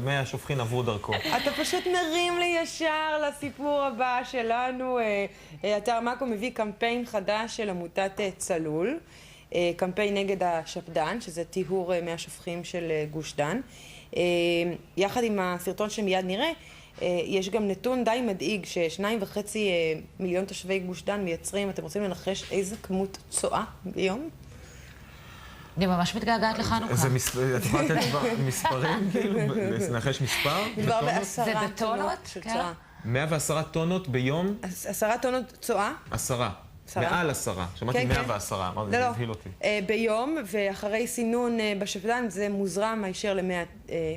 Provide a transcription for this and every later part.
מי השופכין עברו דרכו. אתה פשוט מרים לי ישר לסיפור הבא שלנו. אתר מאקו מביא קמפיין חדש של עמותת צלול, קמפיין נגד השפד"ן, שזה טיהור מי השופכים של גוש דן. יחד עם הסרטון שמיד נראה, יש גם נתון די מדאיג ש2.5 מיליון תושבי גוש דן מייצרים, אתם רוצים לנחש איזה כמות צואה ביום? אני ממש מתגעגעת לחנוכה. את יכולה לתת מספרים, כאילו? לנחש מספר? מדובר ב10 זה טונות בטונות? של כן. צואה. 110 טונות ביום? 10 טונות צואה. 10. מעל 10. שמעתי 110, אמרתי, זה הבהיל אותי. ביום, ואחרי סינון בשפד"ן זה מוזרם הישר למי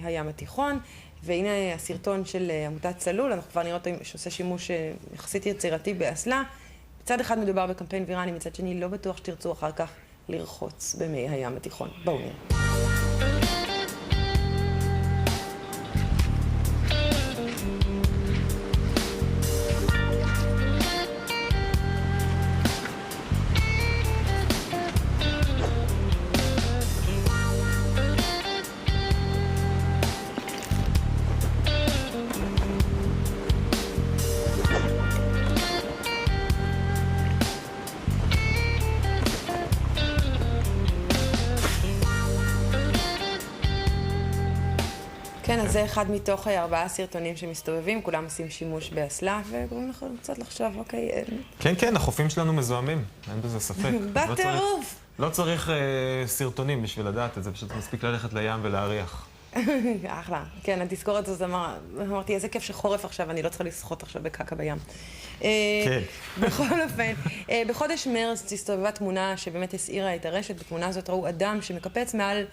הים התיכון. והנה הסרטון של עמותת צלול, אנחנו כבר נראות שעושה שימוש יחסית יצירתי באסלה. מצד אחד מדובר בקמפיין ויראלי, מצד שני לא בטוח שתרצו אחר כך לרחוץ במי הים התיכון. בואו נראה. כן, אז זה אחד מתוך 4 סרטונים שמסתובבים, כולם עושים שימוש באסלה, וגורמים לכם קצת לחשוב, אוקיי. כן, כן, החופים שלנו מזוהמים, אין בזה ספק. בטירוף! לא צריך סרטונים בשביל לדעת את זה, פשוט מספיק ללכת לים ולהריח. אחלה. כן, התזכורת הזאת אמרתי, איזה כיף שחורף עכשיו, אני לא צריכה לשחות עכשיו בקקה בים. כן. בכל אופן, בחודש מרץ הסתובבה תמונה שבאמת הסעירה את הרשת. בתמונה הזאת ראו אדם שמקפץ מעל